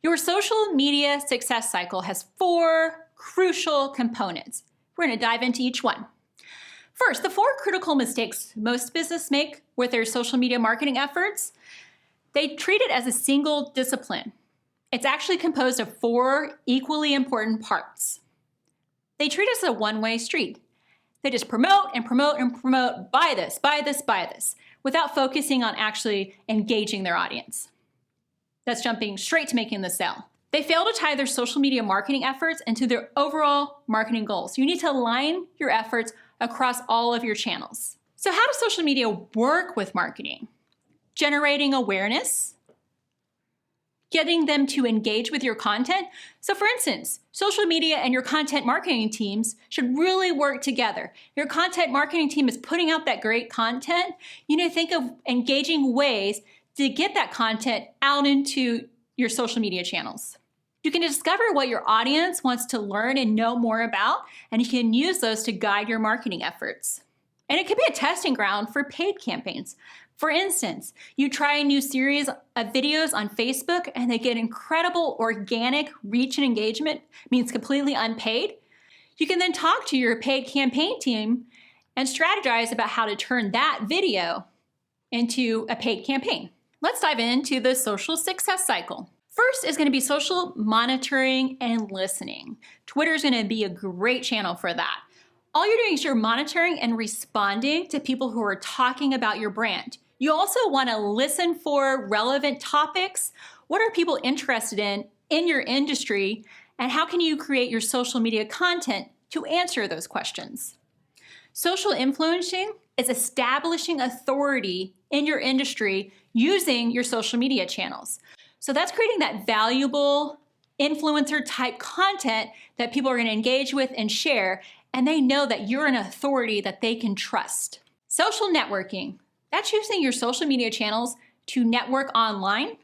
Your social media success cycle has 4 crucial components. We're going to dive into each one. First, the 4 critical mistakes most businesses make with their social media marketing efforts. They treat it as a single discipline. It's actually composed of 4 equally important parts. They treat it as a one-way street. They just promote and promote and promote, buy this, buy this, buy this, without focusing on actually engaging their audience. That's jumping straight to making the sale. They fail to tie their social media marketing efforts into their overall marketing goals. You need to align your efforts across all of your channels. So how does social media work with marketing? Generating awareness, getting them to engage with your content. So for instance, social media and your content marketing teams should really work together. Your content marketing team is putting out that great content. You need to think of engaging ways to get that content out into your social media channels. You can discover what your audience wants to learn and know more about, and you can use those to guide your marketing efforts. And it could be a testing ground for paid campaigns. For instance, you try a new series of videos on Facebook and they get incredible organic reach and engagement, means completely unpaid. You can then talk to your paid campaign team and strategize about how to turn that video into a paid campaign. Let's dive into the social success cycle. First is going to be social monitoring and listening. Twitter is going to be a great channel for that. All you're doing is you're monitoring and responding to people who are talking about your brand. You also want to listen for relevant topics. What are people interested in your industry? And how can you create your social media content to answer those questions? Social influencing is establishing authority in your industry using your social media channels. So that's creating that valuable influencer type content that people are going to engage with and share, and they know that you're an authority that they can trust. Social networking, that's using your social media channels to network online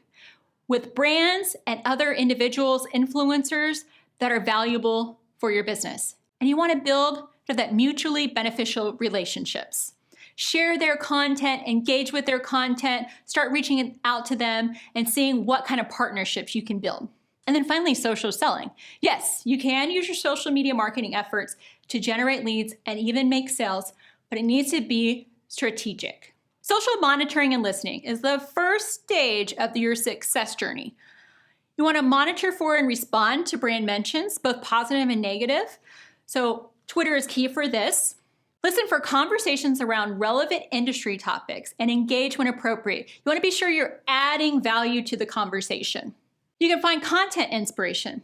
with brands and other individuals, influencers that are valuable for your business. And you want to build that mutually beneficial relationships. Share their content, engage with their content, start reaching out to them and seeing what kind of partnerships you can build. And then finally, social selling. Yes, you can use your social media marketing efforts to generate leads and even make sales, but it needs to be strategic. Social monitoring and listening is the first stage of your success journey. You want to monitor for and respond to brand mentions, both positive and negative. So Twitter is key for this. Listen for conversations around relevant industry topics and engage when appropriate. You want to be sure you're adding value to the conversation. You can find content inspiration,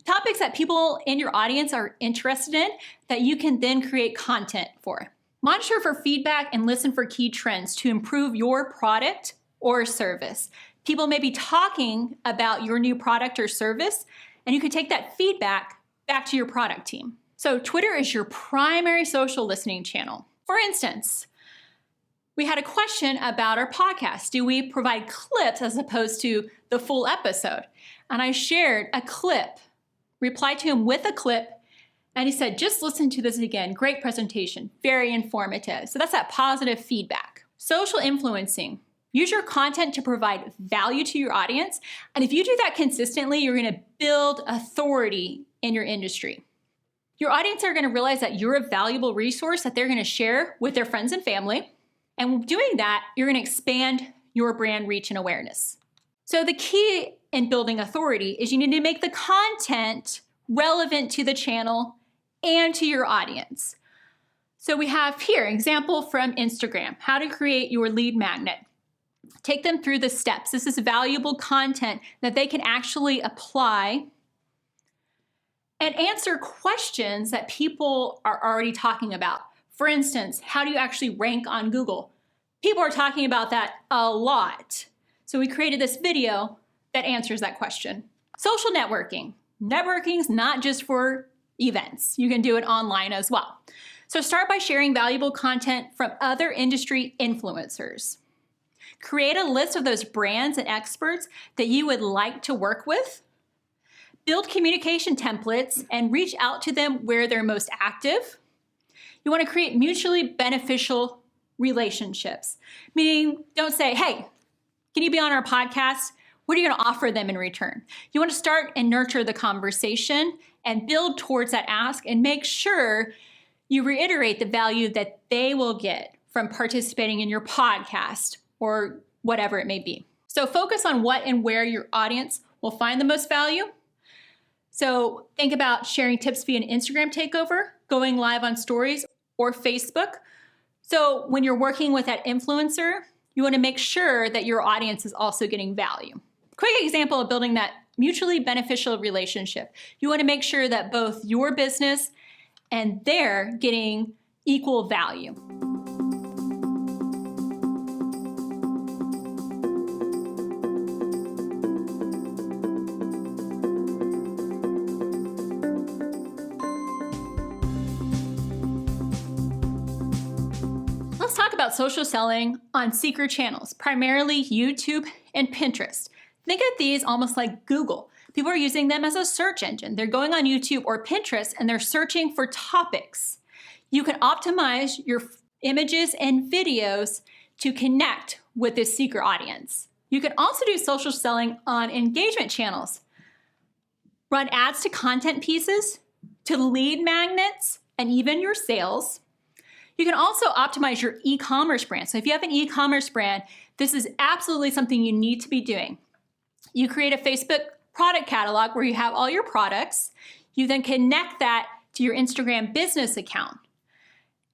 topics that people in your audience are interested in that you can then create content for. Monitor for feedback and listen for key trends to improve your product or service. People may be talking about your new product or service, and you can take that feedback back to your product team. So Twitter is your primary social listening channel. For instance, we had a question about our podcast. Do we provide clips as opposed to the full episode? And I shared a clip, replied to him with a clip, and he said, just listen to this again. Great presentation, very informative. So that's that positive feedback. Social influencing. Use your content to provide value to your audience. And if you do that consistently, you're going to build authority in your industry. Your audience are going to realize that you're a valuable resource that they're going to share with their friends and family. And doing that, you're going to expand your brand reach and awareness. So the key in building authority is you need to make the content relevant to the channel and to your audience. So we have here an example from Instagram, how to create your lead magnet. Take them through the steps. This is valuable content that they can actually apply and answer questions that people are already talking about. For instance, how do you actually rank on Google? People are talking about that a lot. So we created this video that answers that question. Social networking. Networking is not just for events. You can do it online as well. So start by sharing valuable content from other industry influencers. Create a list of those brands and experts that you would like to work with. Build communication templates and reach out to them where they're most active. You want to create mutually beneficial relationships, meaning don't say, hey, can you be on our podcast? What are you going to offer them in return? You want to start and nurture the conversation and build towards that ask, and make sure you reiterate the value that they will get from participating in your podcast or whatever it may be. So focus on what and where your audience will find the most value. So think about sharing tips via an Instagram takeover, going live on stories or Facebook. So when you're working with that influencer, you want to make sure that your audience is also getting value. Quick example of building that mutually beneficial relationship. You want to make sure that both your business and they're getting equal value. Let's talk about social selling on seeker channels, primarily YouTube and Pinterest. Think of these almost like Google. People are using them as a search engine. They're going on YouTube or Pinterest and they're searching for topics. You can optimize your images and videos to connect with this seeker audience. You can also do social selling on engagement channels. Run ads to content pieces, to lead magnets, and even your sales. You can also optimize your e-commerce brand. So if you have an e-commerce brand, this is absolutely something you need to be doing. You create a Facebook product catalog where you have all your products. You then connect that to your Instagram business account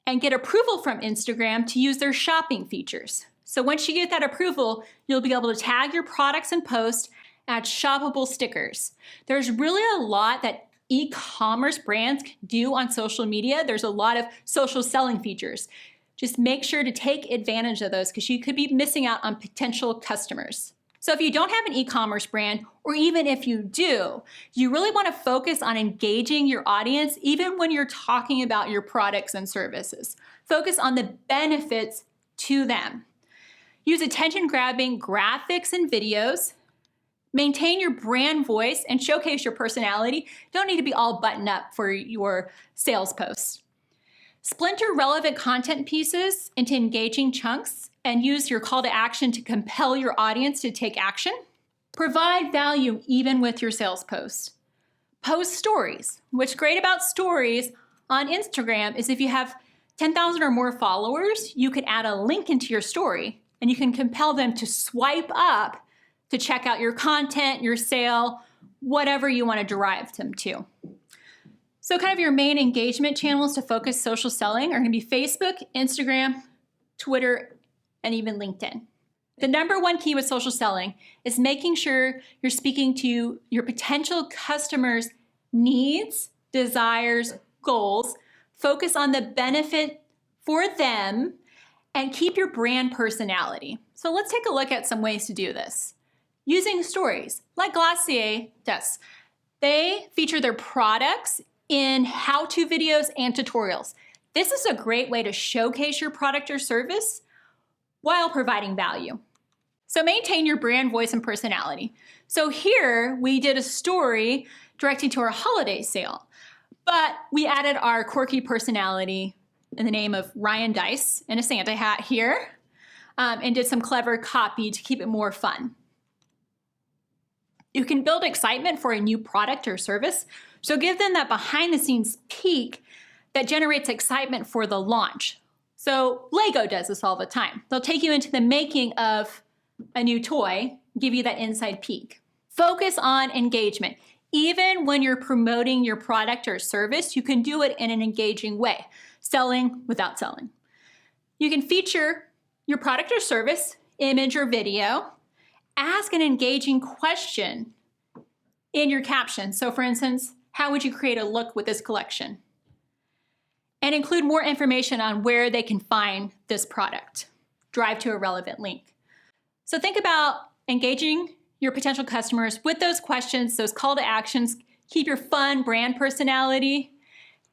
and get approval from Instagram to use their shopping features. So once you get that approval, you'll be able to tag your products and post, add shoppable stickers. There's really a lot that e-commerce brands can do on social media. There's a lot of social selling features. Just make sure to take advantage of those because you could be missing out on potential customers. So if you don't have an e-commerce brand, or even if you do, you really want to focus on engaging your audience even when you're talking about your products and services. Focus on the benefits to them. Use attention-grabbing graphics and videos. Maintain your brand voice and showcase your personality. Don't need to be all buttoned up for your sales posts. Splinter relevant content pieces into engaging chunks and use your call to action to compel your audience to take action. Provide value even with your sales posts. Post stories. What's great about stories on Instagram is if you have 10,000 or more followers, you can add a link into your story and you can compel them to swipe up to check out your content, your sale, whatever you want to drive them to. So kind of your main engagement channels to focus social selling are going to be Facebook, Instagram, Twitter, and even LinkedIn. The number one key with social selling is making sure you're speaking to your potential customers' needs, desires, goals. Focus on the benefit for them and keep your brand personality. So let's take a look at some ways to do this. Using stories like Glacier does. They feature their products in how-to videos and tutorials. This is a great way to showcase your product or service while providing value. So maintain your brand voice and personality. So here we did a story directing to our holiday sale, but we added our quirky personality in the name of Ryan Dice in a Santa hat here, and did some clever copy to keep it more fun. You can build excitement for a new product or service, so give them that behind the scenes peek that generates excitement for the launch. So Lego does this all the time. They'll take you into the making of a new toy, give you that inside peek. Focus on engagement. Even when you're promoting your product or service, you can do it in an engaging way, selling without selling. You can feature your product or service, image or video, ask an engaging question in your caption. So for instance, how would you create a look with this collection? And include more information on where they can find this product. Drive to a relevant link. So think about engaging your potential customers with those questions, those call to actions. Keep your fun brand personality.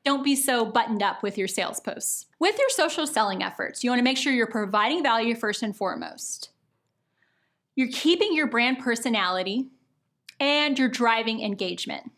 Don't be so buttoned up with your sales posts. With your social selling efforts, you want to make sure you're providing value first and foremost. You're keeping your brand personality and you're driving engagement.